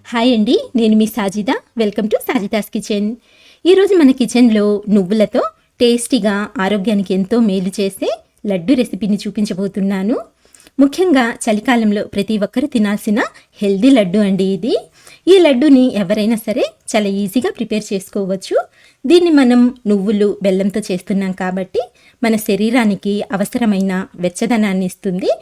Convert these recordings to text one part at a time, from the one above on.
Hi అండి, నేను మీ Sajida. Welcome to Sajida's kitchen. ఈరోజు మన కిచెన్లో నువ్వులతో టేస్టీగా ఆరోగ్యానికి ఎంతో మేలు చేసే లడ్డు రెసిపీని చూపించబోతున్నాను. ముఖ్యంగా చలికాలంలో ప్రతి ఒక్కరు తినాల్సిన హెల్దీ లడ్డు అండి ఇది. ఈ లడ్డూని ఎవరైనా సరే చాలా ఈజీగా ప్రిపేర్ చేసుకోవచ్చు. దీన్ని మనం నువ్వులు బెల్లంతో చేస్తున్నాం కాబట్టి మన శరీరానికి అవసరమైన వెచ్చదనాన్ని ఇస్తుంది.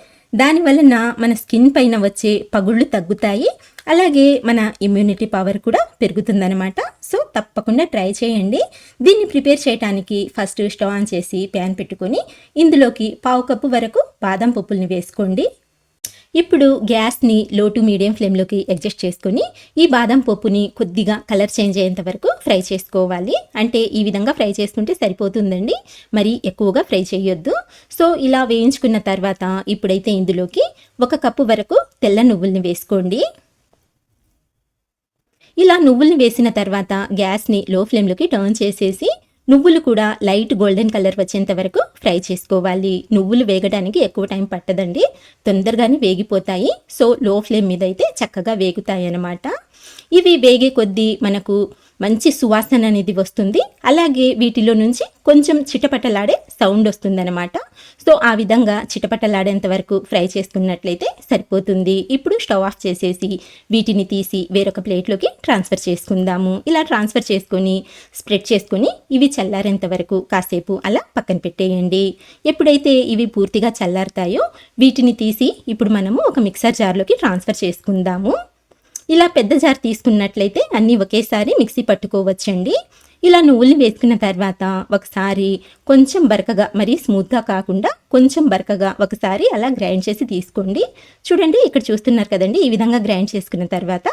దానివలన మన స్కిన్ పైన వచ్చే పగుళ్ళు తగ్గుతాయి, అలాగే మన ఇమ్యూనిటీ పవర్ కూడా పెరుగుతుందనమాట. సో తప్పకుండా ట్రై చేయండి. దీన్ని ప్రిపేర్ చేయడానికి ఫస్ట్ స్టవ్ ఆన్ చేసి ప్యాన్ పెట్టుకొని ఇందులోకి 1/2 కప్పు వరకు బాదం పప్పుల్ని వేసుకోండి. ఇప్పుడు గ్యాస్ని లో టు మీడియం ఫ్లేమ్లోకి అడ్జస్ట్ చేసుకొని ఈ బాదం పప్పుని కొద్దిగా కలర్ చేంజ్ అయ్యేంత వరకు ఫ్రై చేసుకోవాలి. అంటే ఈ విధంగా ఫ్రై చేసుకుంటే సరిపోతుందండి, మరి ఎక్కువగా ఫ్రై చేయొద్దు. సో ఇలా వేయించుకున్న తర్వాత ఇప్పుడైతే ఇందులోకి 1 కప్పు వరకు తెల్ల నువ్వుల్ని వేసుకోండి. ఇలా నువ్వుల్ని వేసిన తర్వాత గ్యాస్ని లో ఫ్లేమ్లోకి టర్న్ చేసేసి నువ్వులు కూడా లైట్ గోల్డెన్ కలర్ వచ్చేంత వరకు ఫ్రై చేసుకోవాలి. నువ్వులు వేగడానికి ఎక్కువ టైం పట్టదండి, తొందరగానే వేగిపోతాయి. సో లో ఫ్లేమ్ మీద అయితే చక్కగా వేగుతాయి అన్నమాట. ఇవి వేగే కొద్దీ మనకు మంచి సువాసన అనేది వస్తుంది, అలాగే వీటిలో నుంచి కొంచెం చిటపటలాడే సౌండ్ వస్తుందన్నమాట. సో ఆ విధంగా చిటపటలాడేంత వరకు ఫ్రై చేసుకున్నట్లయితే సరిపోతుంది. ఇప్పుడు స్టవ్ ఆఫ్ చేసేసి వీటిని తీసి వేరొక ప్లేట్లోకి ట్రాన్స్ఫర్ చేసుకుందాము. ఇలా ట్రాన్స్ఫర్ చేసుకొని స్ప్రెడ్ చేసుకొని ఇవి చల్లారేంత వరకు కాసేపు అలా పక్కన పెట్టేయండి. ఎప్పుడైతే ఇవి పూర్తిగా చల్లారుతాయో వీటిని తీసి ఇప్పుడు మనము ఒక మిక్సర్ జార్లోకి ట్రాన్స్ఫర్ చేసుకుందాము. ఇలా పెద్ద జార్ తీసుకున్నట్లయితే అన్నీ ఒకేసారి మిక్సీ పట్టుకోవచ్చండి. ఇలా నువ్వుల్ని వేసుకున్న తర్వాత ఒకసారి కొంచెం బరకగా, మరీ స్మూత్గా కాకుండా కొంచెం బరకగా ఒకసారి అలా గ్రైండ్ చేసి తీసుకోండి. చూడండి, ఇక్కడ చూస్తున్నారు కదండి, ఈ విధంగా గ్రైండ్ చేసుకున్న తర్వాత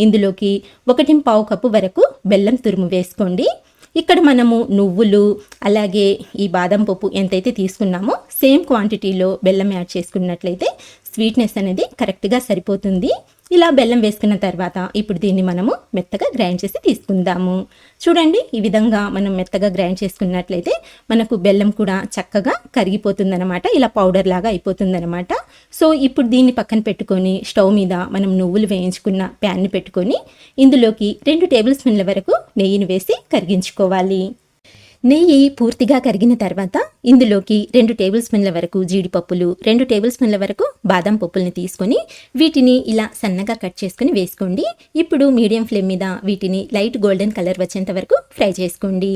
ఇందులోకి 1.5 కప్పు వరకు బెల్లం తురుము వేసుకోండి. ఇక్కడ మనము నువ్వులు అలాగే ఈ బాదం పప్పు ఎంతైతే తీసుకున్నామో సేమ్ క్వాంటిటీలో బెల్లం యాడ్ చేసుకున్నట్లయితే స్వీట్నెస్ అనేది కరెక్ట్గా సరిపోతుంది. ఇలా బెల్లం వేసుకున్న తర్వాత ఇప్పుడు దీన్ని మనము మెత్తగా గ్రైండ్ చేసి తీసుకుందాము. చూడండి, ఈ విధంగా మనం మెత్తగా గ్రైండ్ చేసుకున్నట్లయితే మనకు బెల్లం కూడా చక్కగా కరిగిపోతుందన్నమాట, ఇలా పౌడర్ లాగా అయిపోతుందన్నమాట. సో ఇప్పుడు దీన్ని పక్కన పెట్టుకొని స్టవ్ మీద మనం నువ్వులు వేయించుకున్న ప్యాన్ని పెట్టుకొని ఇందులోకి 2 టేబుల్ స్పూన్ల వరకు నెయ్యిని వేసి కరిగించుకోవాలి. నెయ్యి పూర్తిగా కరిగిన తర్వాత ఇందులోకి 2 టేబుల్ స్పూన్ల వరకు జీడిపప్పులు, 2 టేబుల్ స్పూన్ల వరకు బాదం పప్పుల్ని తీసుకొని వీటిని ఇలా సన్నగా కట్ చేసుకుని వేసుకోండి. ఇప్పుడు మీడియం ఫ్లేమ్ మీద వీటిని లైట్ గోల్డెన్ కలర్ వచ్చేంత వరకు ఫ్రై చేసుకోండి.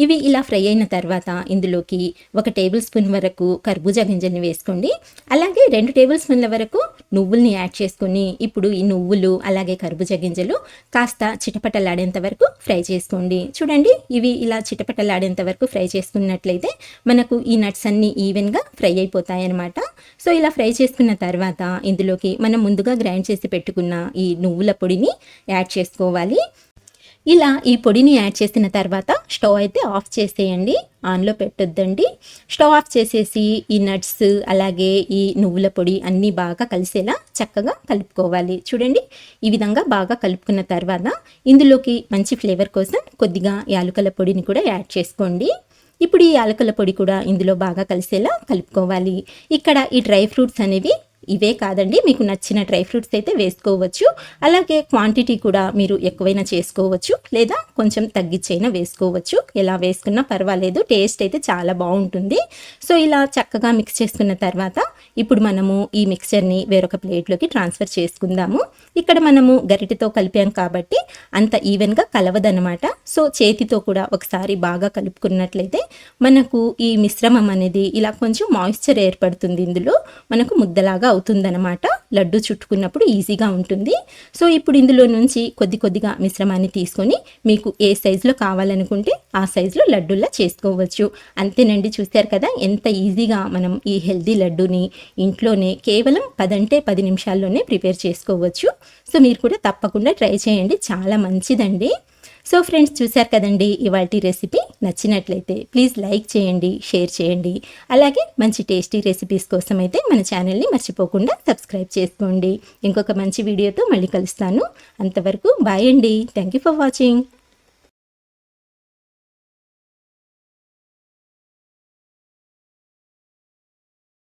ఇవి ఇలా ఫ్రై అయిన తర్వాత ఇందులోకి 1 టేబుల్ స్పూన్ వరకు కర్బూజా గింజల్ని వేసుకోండి. అలాగే 2 టేబుల్ స్పూన్ల వరకు నువ్వుల్ని యాడ్ చేసుకొని ఇప్పుడు ఈ నువ్వులు అలాగే కర్బూజా గింజలు కాస్త చిటపటలాడేంత వరకు ఫ్రై చేసుకోండి. చూడండి, ఇవి ఇలా చిటపటలాడేంత వరకు ఫ్రై చేసుకున్నట్లయితే మనకు ఈ నట్స్ అన్ని ఈవెన్గా ఫ్రై అయిపోతాయి అన్నమాట. సో ఇలా ఫ్రై చేసుకున్న తర్వాత ఇందులోకి మనం ముందుగా గ్రైండ్ చేసి పెట్టుకున్న ఈ నువ్వుల పొడిని యాడ్ చేసుకోవాలి. ఇలా ఈ పొడిని యాడ్ చేసిన తర్వాత స్టవ్ అయితే ఆఫ్ చేసేయండి, ఆన్లో పెట్టొద్దండి. స్టవ్ ఆఫ్ చేసేసి ఈ నట్స్ అలాగే ఈ నువ్వుల పొడి అన్నీ బాగా కలిసేలా చక్కగా కలుపుకోవాలి. చూడండి, ఈ విధంగా బాగా కలుపుకున్న తర్వాత ఇందులోకి మంచి ఫ్లేవర్ కోసం కొద్దిగా యాలకుల పొడిని కూడా యాడ్ చేసుకోండి. ఇప్పుడు ఈ యాలకుల పొడి కూడా ఇందులో బాగా కలిసేలా కలుపుకోవాలి. ఇక్కడ ఈ డ్రై ఫ్రూట్స్ అనేవి ఇవే కాదండి, మీకు నచ్చిన డ్రై ఫ్రూట్స్ అయితే వేసుకోవచ్చు. అలాగే క్వాంటిటీ కూడా మీరు ఎక్కువైనా చేసుకోవచ్చు, లేదా కొంచెం తగ్గించైనా వేసుకోవచ్చు. ఎలా వేసుకున్నా పర్వాలేదు, టేస్ట్ అయితే చాలా బాగుంటుంది. సో ఇలా చక్కగా మిక్స్ చేసుకున్న తర్వాత ఇప్పుడు మనము ఈ మిక్చర్ని వేరొక ప్లేట్లోకి ట్రాన్స్ఫర్ చేసుకుందాము. ఇక్కడ మనము గరిటెతో కలిపాం కాబట్టి అంత ఈవెన్గా కలవదనమాట. సో చేతితో కూడా ఒకసారి బాగా కలుపుకున్నట్లయితే మనకు ఈ మిశ్రమం అనేది ఇలా కొంచెం మాయిశ్చర్ ఏర్పడుతుంది, ఇందులో మనకు ముద్దలాగా అవుతుందన్నమాట. లడ్డు చుట్టుకున్నప్పుడు ఈజీగా ఉంటుంది. సో ఇప్పుడు ఇందులో నుంచి కొద్దిగా మిశ్రమాన్ని తీసుకొని మీకు ఏ సైజులో కావాలనుకుంటే ఆ సైజులో లడ్డూలా చేసుకోవచ్చు. అంతేనండి, చూశారు కదా ఎంత ఈజీగా మనం ఈ హెల్దీ లడ్డూని ఇంట్లోనే కేవలం 10 నిమిషాల్లోనే ప్రిపేర్ చేసుకోవచ్చు. సో మీరు కూడా తప్పకుండా ట్రై చేయండి, చాలా మంచిదండి. సో ఫ్రెండ్స్, చూశారు కదండి ఇవాల్టి రెసిపీ. నచ్చినట్లయితే ప్లీజ్ లైక్ చేయండి, షేర్ చేయండి. అలాగే మంచి టేస్టీ రెసిపీస్ కోసం అయితే మన ఛానల్ని మర్చిపోకుండా సబ్స్క్రైబ్ చేసుకోండి. ఇంకొక మంచి వీడియోతో మళ్ళీ కలుస్తాను. అంతవరకు బాయ్ అండి. Thank you for watching.